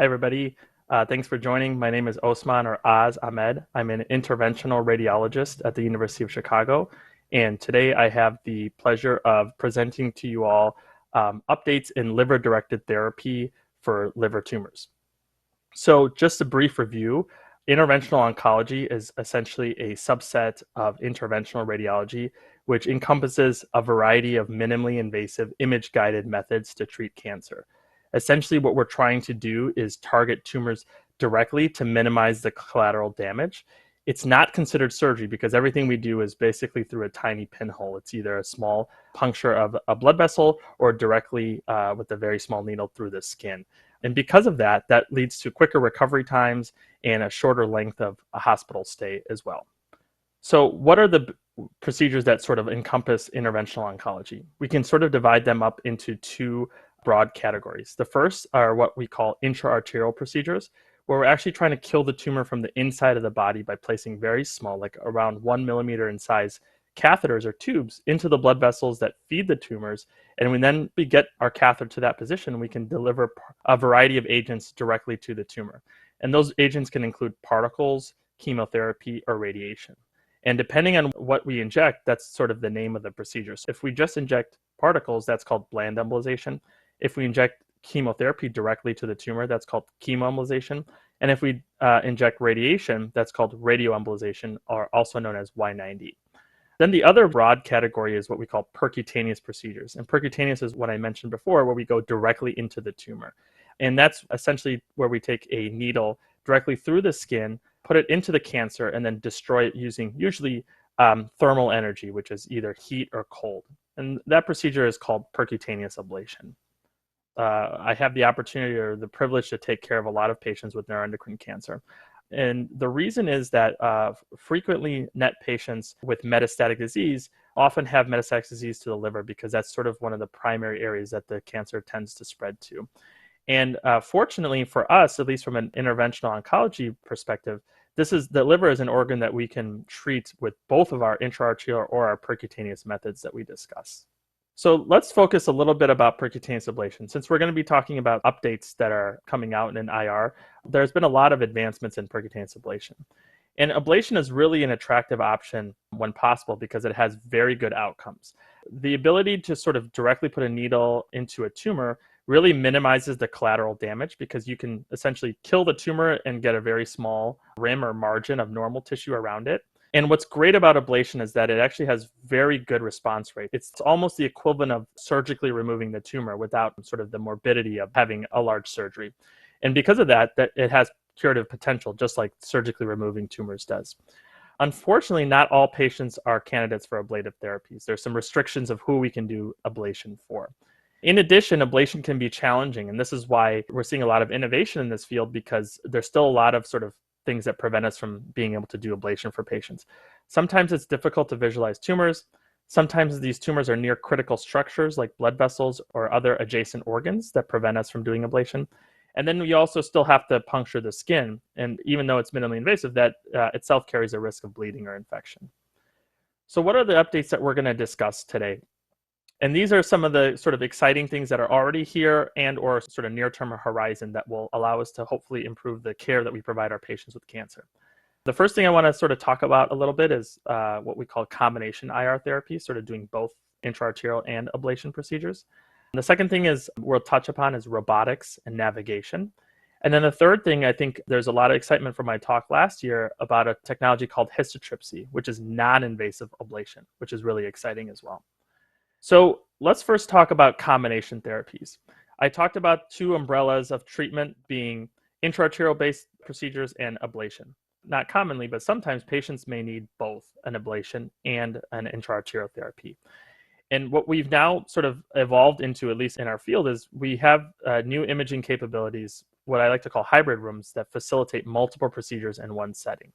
Hi, everybody. Thanks for joining. My name is Ahmed. I'm an interventional radiologist at the University of Chicago. And today I have the pleasure of presenting to you all updates in liver-directed therapy for liver tumors. So just a brief review, interventional oncology is essentially a subset of interventional radiology, which encompasses a variety of minimally invasive image-guided methods to treat cancer. Essentially, what we're trying to do is target tumors directly to minimize the collateral damage. It's not considered surgery because everything we do is basically through a tiny pinhole. It's either a small puncture of a blood vessel or directly with a very small needle through the skin. And because of that, that leads to quicker recovery times and a shorter length of a hospital stay as well. So what are the procedures that sort of encompass interventional oncology? We can sort of divide them up into two broad categories. The first are what we call intra-arterial procedures, where we're actually trying to kill the tumor from the inside of the body by placing very small, like around 1 millimeter in size, catheters or tubes into the blood vessels that feed the tumors. And when we get our catheter to that position, we can deliver a variety of agents directly to the tumor. And those agents can include particles, chemotherapy, or radiation. And depending on what we inject, that's sort of the name of the procedure. So if we just inject particles, that's called bland embolization. If we inject chemotherapy directly to the tumor, that's called chemoembolization. And if we inject radiation, that's called radioembolization, or also known as Y90. Then the other broad category is what we call percutaneous procedures. And percutaneous is what I mentioned before, where we go directly into the tumor. And that's essentially where we take a needle directly through the skin, put it into the cancer, and then destroy it using usually thermal energy, which is either heat or cold. And that procedure is called percutaneous ablation. I have the opportunity or the privilege to take care of a lot of patients with neuroendocrine cancer. And the reason is that frequently NET patients with metastatic disease often have metastatic disease to the liver because that's sort of one of the primary areas that the cancer tends to spread to. And fortunately for us, at least from an interventional oncology perspective, the liver is an organ that we can treat with both of our intra-arterial or our percutaneous methods that we discuss. So let's focus a little bit about percutaneous ablation. Since we're going to be talking about updates that are coming out in IR, there's been a lot of advancements in percutaneous ablation. And ablation is really an attractive option when possible because it has very good outcomes. The ability to sort of directly put a needle into a tumor really minimizes the collateral damage because you can essentially kill the tumor and get a very small rim or margin of normal tissue around it. And what's great about ablation is that it actually has very good response rate. It's almost the equivalent of surgically removing the tumor without sort of the morbidity of having a large surgery. And because of that it has curative potential, just like surgically removing tumors does. Unfortunately, not all patients are candidates for ablative therapies. There's some restrictions of who we can do ablation for. In addition, ablation can be challenging, and this is why we're seeing a lot of innovation in this field because there's still a lot of sort of things that prevent us from being able to do ablation for patients. Sometimes it's difficult to visualize tumors. Sometimes these tumors are near critical structures like blood vessels or other adjacent organs that prevent us from doing ablation. And then we also still have to puncture the skin. And even though it's minimally invasive, that itself carries a risk of bleeding or infection. So what are the updates that we're going to discuss today? And these are some of the sort of exciting things that are already here and or sort of near-term horizon that will allow us to hopefully improve the care that we provide our patients with cancer. The first thing I want to sort of talk about a little bit is what we call combination IR therapy, sort of doing both intra-arterial and ablation procedures. And the second thing we'll touch upon is robotics and navigation. And then the third thing, I think there's a lot of excitement from my talk last year about a technology called histotripsy, which is non-invasive ablation, which is really exciting as well. So let's first talk about combination therapies. I talked about two umbrellas of treatment being intra-arterial based procedures and ablation. Not commonly, but sometimes patients may need both an ablation and an intra-arterial therapy. And what we've now sort of evolved into, at least in our field, is we have new imaging capabilities, what I like to call hybrid rooms, that facilitate multiple procedures in one setting.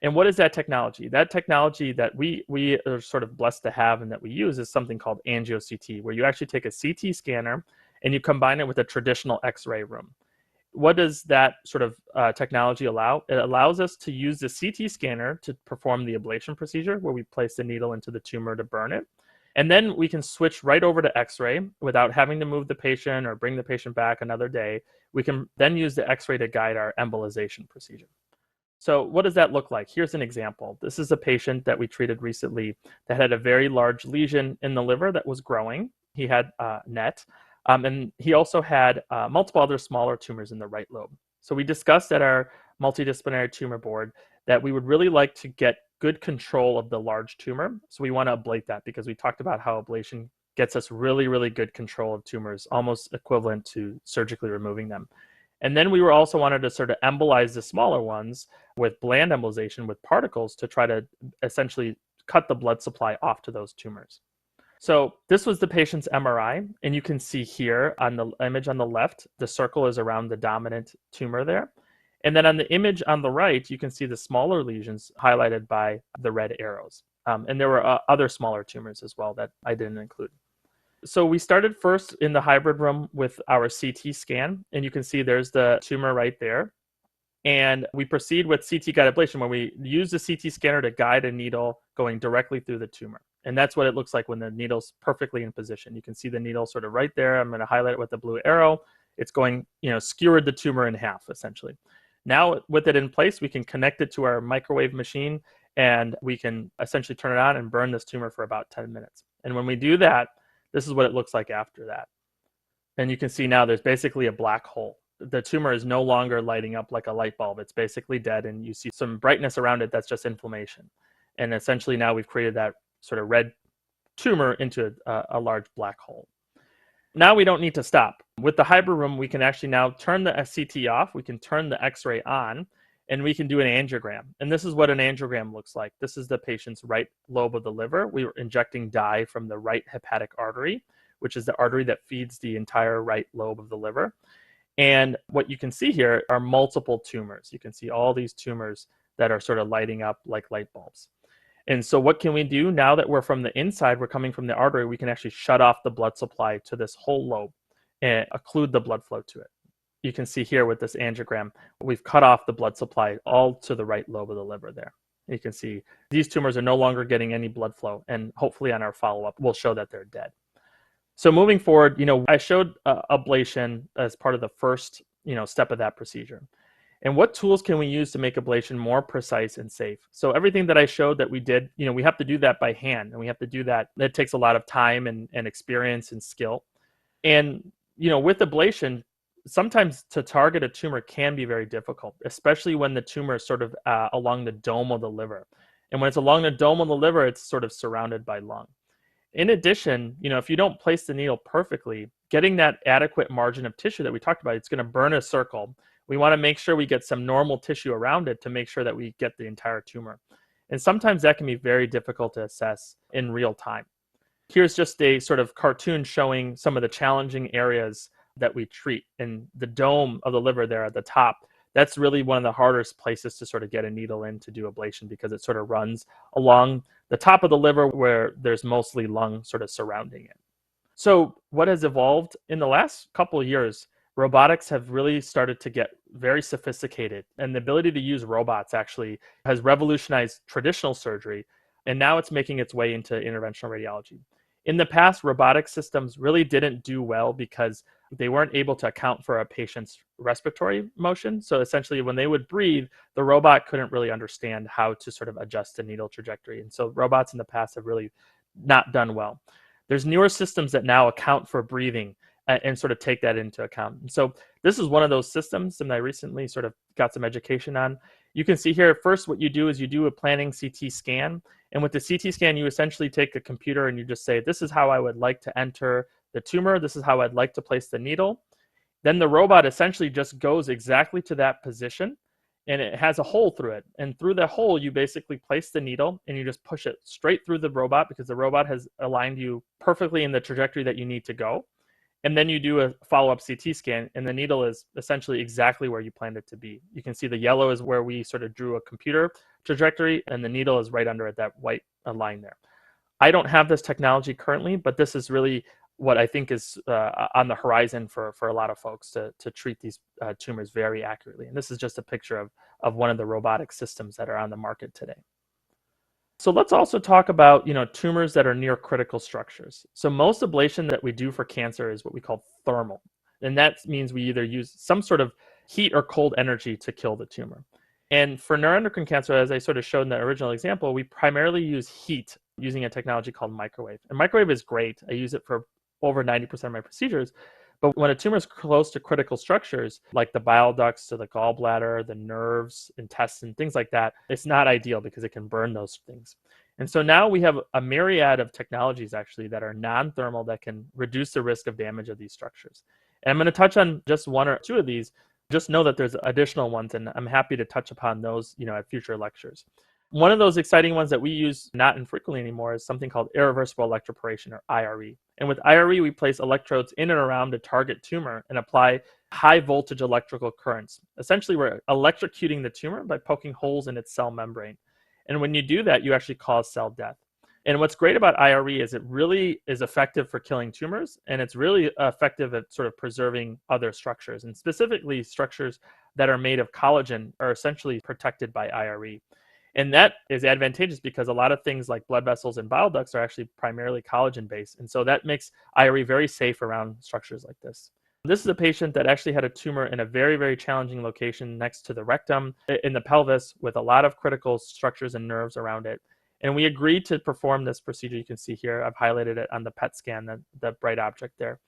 And what is that technology? That technology that we are sort of blessed to have and that we use is something called angio-CT, where you actually take a CT scanner and you combine it with a traditional X-ray room. What does that sort of technology allow? It allows us to use the CT scanner to perform the ablation procedure, where we place the needle into the tumor to burn it. And then we can switch right over to X-ray without having to move the patient or bring the patient back another day. We can then use the X-ray to guide our embolization procedure. So what does that look like? Here's an example. This is a patient that we treated recently that had a very large lesion in the liver that was growing. He had NET, and he also had multiple other smaller tumors in the right lobe. So we discussed at our multidisciplinary tumor board that we would really like to get good control of the large tumor. So we want to ablate that because we talked about how ablation gets us really, really good control of tumors, almost equivalent to surgically removing them. And then we were also wanted to sort of embolize the smaller ones with bland embolization with particles to try to essentially cut the blood supply off to those tumors. So this was the patient's MRI, and you can see here on the image on the left, the circle is around the dominant tumor there. And then on the image on the right, you can see the smaller lesions highlighted by the red arrows. And there were other smaller tumors as well that I didn't include. So we started first in the hybrid room with our CT scan, and you can see there's the tumor right there. And we proceed with CT guided ablation when we use the CT scanner to guide a needle going directly through the tumor. And that's what it looks like when the needle's perfectly in position. You can see the needle sort of right there. I'm going to highlight it with the blue arrow. It's going, skewered the tumor in half, essentially. Now, with it in place, we can connect it to our microwave machine, and we can essentially turn it on and burn this tumor for about 10 minutes. And when we do that, this is what it looks like after that. And you can see now there's basically a black hole. The tumor is no longer lighting up like a light bulb. It's basically dead, and you see some brightness around it that's just inflammation. And essentially now we've created that sort of red tumor into a large black hole. Now we don't need to stop. With the hybrid room, we can actually now turn the CT off, we can turn the X-ray on, and we can do an angiogram. And this is what an angiogram looks like. This is the patient's right lobe of the liver. We were injecting dye from the right hepatic artery, which is the artery that feeds the entire right lobe of the liver. And what you can see here are multiple tumors. You can see all these tumors that are sort of lighting up like light bulbs. And so what can we do now that we're from the inside, we're coming from the artery, we can actually shut off the blood supply to this whole lobe and occlude the blood flow to it. You can see here with this angiogram, we've cut off the blood supply all to the right lobe of the liver there. You can see these tumors are no longer getting any blood flow, and hopefully on our follow-up, we'll show that they're dead. So moving forward, I showed ablation as part of the first, step of that procedure. And what tools can we use to make ablation more precise and safe? So everything that I showed that we did, we have to do that by hand, and we have to do that. That takes a lot of time and experience and skill. And, with ablation, sometimes to target a tumor can be very difficult, especially when the tumor is sort of along the dome of the liver. And when it's along the dome of the liver, it's sort of surrounded by lung. In addition, if you don't place the needle perfectly, getting that adequate margin of tissue that we talked about, it's going to burn a circle. We want to make sure we get some normal tissue around it to make sure that we get the entire tumor. And sometimes that can be very difficult to assess in real time. Here's just a sort of cartoon showing some of the challenging areas that we treat. And the dome of the liver there at the top, that's really one of the hardest places to sort of get a needle in to do ablation because it sort of runs along the top of the liver where there's mostly lung sort of surrounding it. So what has evolved in the last couple of years, robotics have really started to get very sophisticated, and the ability to use robots actually has revolutionized traditional surgery, and now it's making its way into interventional radiology. In the past, robotic systems really didn't do well because they weren't able to account for a patient's respiratory motion. So essentially, when they would breathe, the robot couldn't really understand how to sort of adjust the needle trajectory. And so robots in the past have really not done well. There's newer systems that now account for breathing and sort of take that into account. And so this is one of those systems that I recently sort of got some education on. You can see here, first what you do is you do a planning CT scan. And with the CT scan, you essentially take a computer and you just say, this is how I would like to enter the tumor. This is how I'd like to place the needle. Then the robot essentially just goes exactly to that position, and it has a hole through it. And through the hole, you basically place the needle and you just push it straight through the robot because the robot has aligned you perfectly in the trajectory that you need to go. And then you do a follow-up CT scan, and the needle is essentially exactly where you planned it to be. You can see the yellow is where we sort of drew a computer trajectory, and the needle is right under it, that white line there. I don't have this technology currently, but this is really what I think is on the horizon for a lot of folks to treat these tumors very accurately. And this is just a picture of one of the robotic systems that are on the market today. So let's also talk about, tumors that are near critical structures. So most ablation that we do for cancer is what we call thermal. And that means we either use some sort of heat or cold energy to kill the tumor. And for neuroendocrine cancer, as I sort of showed in the original example, we primarily use heat using a technology called microwave. And microwave is great. I use it for over 90% of my procedures. But when a tumor is close to critical structures, like the bile ducts to the gallbladder, the nerves, intestine, things like that, it's not ideal because it can burn those things. And so now we have a myriad of technologies actually that are non-thermal that can reduce the risk of damage of these structures. And I'm going to touch on just one or two of these. Just know that there's additional ones, and I'm happy to touch upon those, at future lectures. One of those exciting ones that we use not infrequently anymore is something called irreversible electroporation, or IRE. And with IRE, we place electrodes in and around a target tumor and apply high voltage electrical currents. Essentially, we're electrocuting the tumor by poking holes in its cell membrane. And when you do that, you actually cause cell death. And what's great about IRE is it really is effective for killing tumors, and it's really effective at sort of preserving other structures. And specifically, structures that are made of collagen are essentially protected by IRE. And that is advantageous because a lot of things like blood vessels and bile ducts are actually primarily collagen based. And so that makes IRE very safe around structures like this. This is a patient that actually had a tumor in a very, very challenging location next to the rectum in the pelvis with a lot of critical structures and nerves around it. And we agreed to perform this procedure. You can see here, I've highlighted it on the PET scan, the bright object there.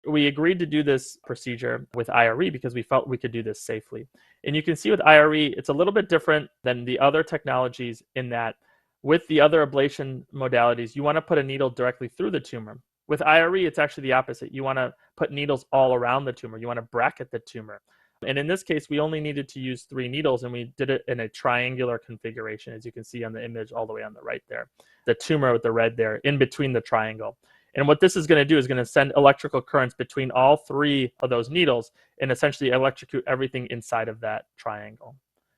We agreed to do this procedure with IRE because we felt we could do this safely. And you can see with IRE, it's a little bit different than the other technologies in that with the other ablation modalities, you want to put a needle directly through the tumor. With IRE, it's actually the opposite. You want to put needles all around the tumor. You want to bracket the tumor. And in this case, we only needed to use 3 needles, and we did it in a triangular configuration, as you can see on the image all the way on the right there. The tumor with the red there in between the triangle. And what this is going to do is going to send electrical currents between all 3 of those needles and essentially electrocute everything inside of that triangle.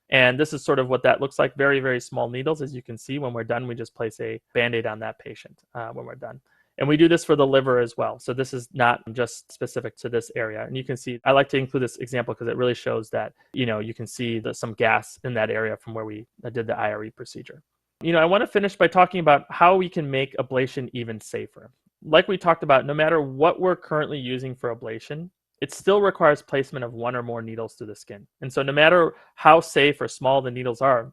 And this is sort of what that looks like. Very, very small needles. As you can see, when we're done, we just place a Band-Aid on that patient when we're done. And we do this for the liver as well. So this is not just specific to this area. And you can see, I like to include this example because it really shows that, you can see some gas in that area from where we did the IRE procedure. I want to finish by talking about how we can make ablation even safer. Like we talked about, no matter what we're currently using for ablation, it still requires placement of 1 or more needles through the skin. And so no matter how safe or small the needles are,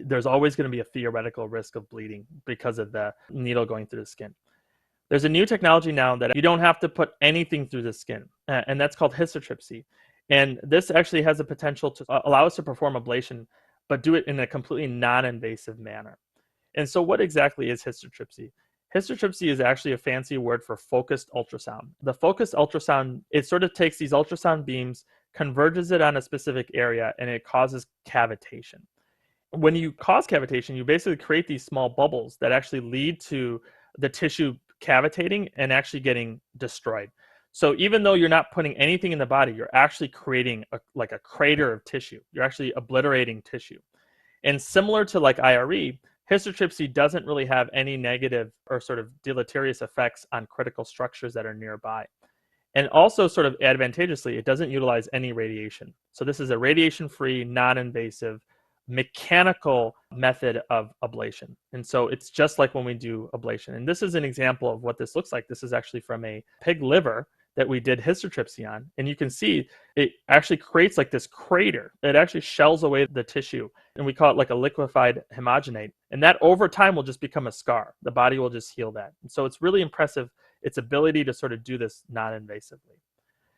there's always going to be a theoretical risk of bleeding because of the needle going through the skin. There's a new technology now that you don't have to put anything through the skin, and that's called histotripsy. And this actually has the potential to allow us to perform ablation, but do it in a completely non-invasive manner. And so what exactly is histotripsy? Histotripsy is actually a fancy word for focused ultrasound. The focused ultrasound, it sort of takes these ultrasound beams, converges it on a specific area, and it causes cavitation. When you cause cavitation, you basically create these small bubbles that actually lead to the tissue cavitating and actually getting destroyed. So even though you're not putting anything in the body, you're actually creating like a crater of tissue. You're actually obliterating tissue. And similar to like IRE, histotripsy doesn't really have any negative or sort of deleterious effects on critical structures that are nearby. And also sort of advantageously, it doesn't utilize any radiation. So this is a radiation-free, non-invasive, mechanical method of ablation. And so it's just like when we do ablation. And this is an example of what this looks like. This is actually from a pig liver that we did histotripsy on. And you can see it actually creates like this crater. It actually shells away the tissue. And we call it like a liquefied homogenate. And that over time will just become a scar. The body will just heal that. And so it's really impressive, its ability to sort of do this non-invasively.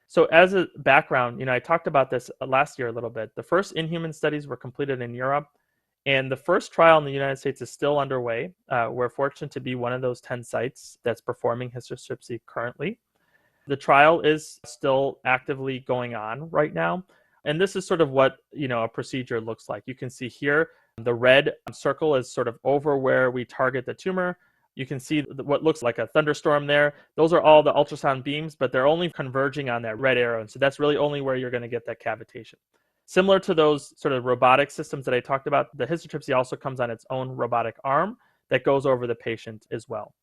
So as a background, I talked about this last year a little bit. The first in-human studies were completed in Europe, and the first trial in the United States is still underway. We're fortunate to be one of those 10 sites that's performing histotripsy currently. The trial is still actively going on right now, and this is sort of what a procedure looks like. You can see here the red circle is sort of over where we target the tumor. You can see what looks like a thunderstorm there. Those are all the ultrasound beams, but they're only converging on that red arrow. And so that's really only where you're going to get that cavitation. Similar to those sort of robotic systems that I talked about, the histotripsy also comes on its own robotic arm that goes over the patient as well.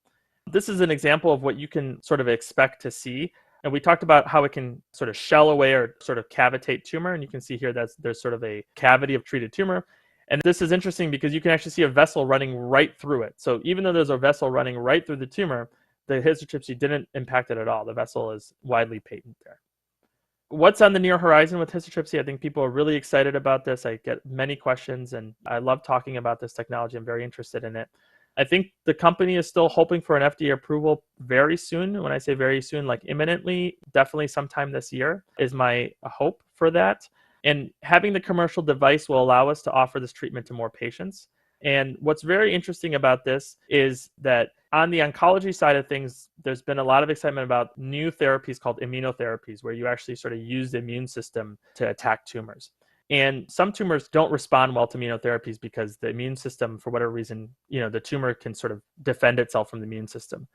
This is an example of what you can sort of expect to see. And we talked about how it can sort of shell away or sort of cavitate tumor. And you can see here that there's sort of a cavity of treated tumor. And this is interesting because you can actually see a vessel running right through it. So even though there's a vessel running right through the tumor, the histotripsy didn't impact it at all. The vessel is widely patent there. What's on the near horizon with histotripsy? I think people are really excited about this. I get many questions, and I love talking about this technology. I'm very interested in it. I think the company is still hoping for an FDA approval very soon. When I say very soon, like imminently, definitely sometime this year is my hope for that. And having the commercial device will allow us to offer this treatment to more patients. And what's very interesting about this is that on the oncology side of things, there's been a lot of excitement about new therapies called immunotherapies, where you actually sort of use the immune system to attack tumors. And some tumors don't respond well to immunotherapies because the immune system, for whatever reason, the tumor can sort of defend itself from the immune system.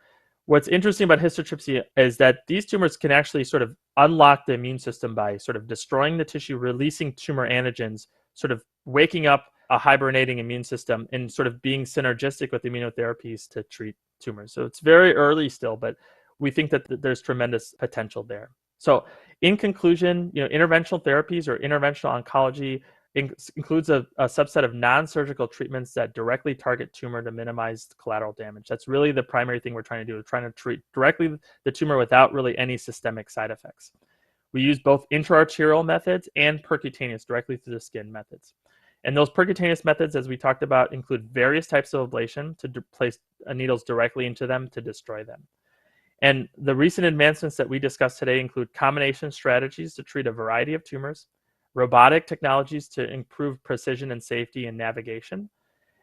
What's interesting about histotripsy is that these tumors can actually sort of unlock the immune system by sort of destroying the tissue, releasing tumor antigens, sort of waking up a hibernating immune system and sort of being synergistic with immunotherapies to treat tumors. So it's very early still, but we think that there's tremendous potential there. So in conclusion, interventional therapies or interventional oncology includes a subset of non-surgical treatments that directly target tumor to minimize collateral damage. That's really the primary thing we're trying to do. We're trying to treat directly the tumor without really any systemic side effects. We use both intraarterial methods and percutaneous, directly through the skin methods. And those percutaneous methods, as we talked about, include various types of ablation to place needles directly into them to destroy them. And the recent advancements that we discussed today include combination strategies to treat a variety of tumors, robotic technologies to improve precision and safety in navigation,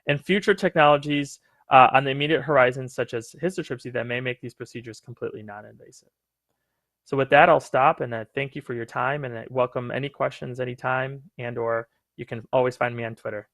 and future technologies on the immediate horizon, such as histotripsy, that may make these procedures completely non-invasive. So with that, I'll stop, and I thank you for your time, and I welcome any questions anytime, and or you can always find me on Twitter.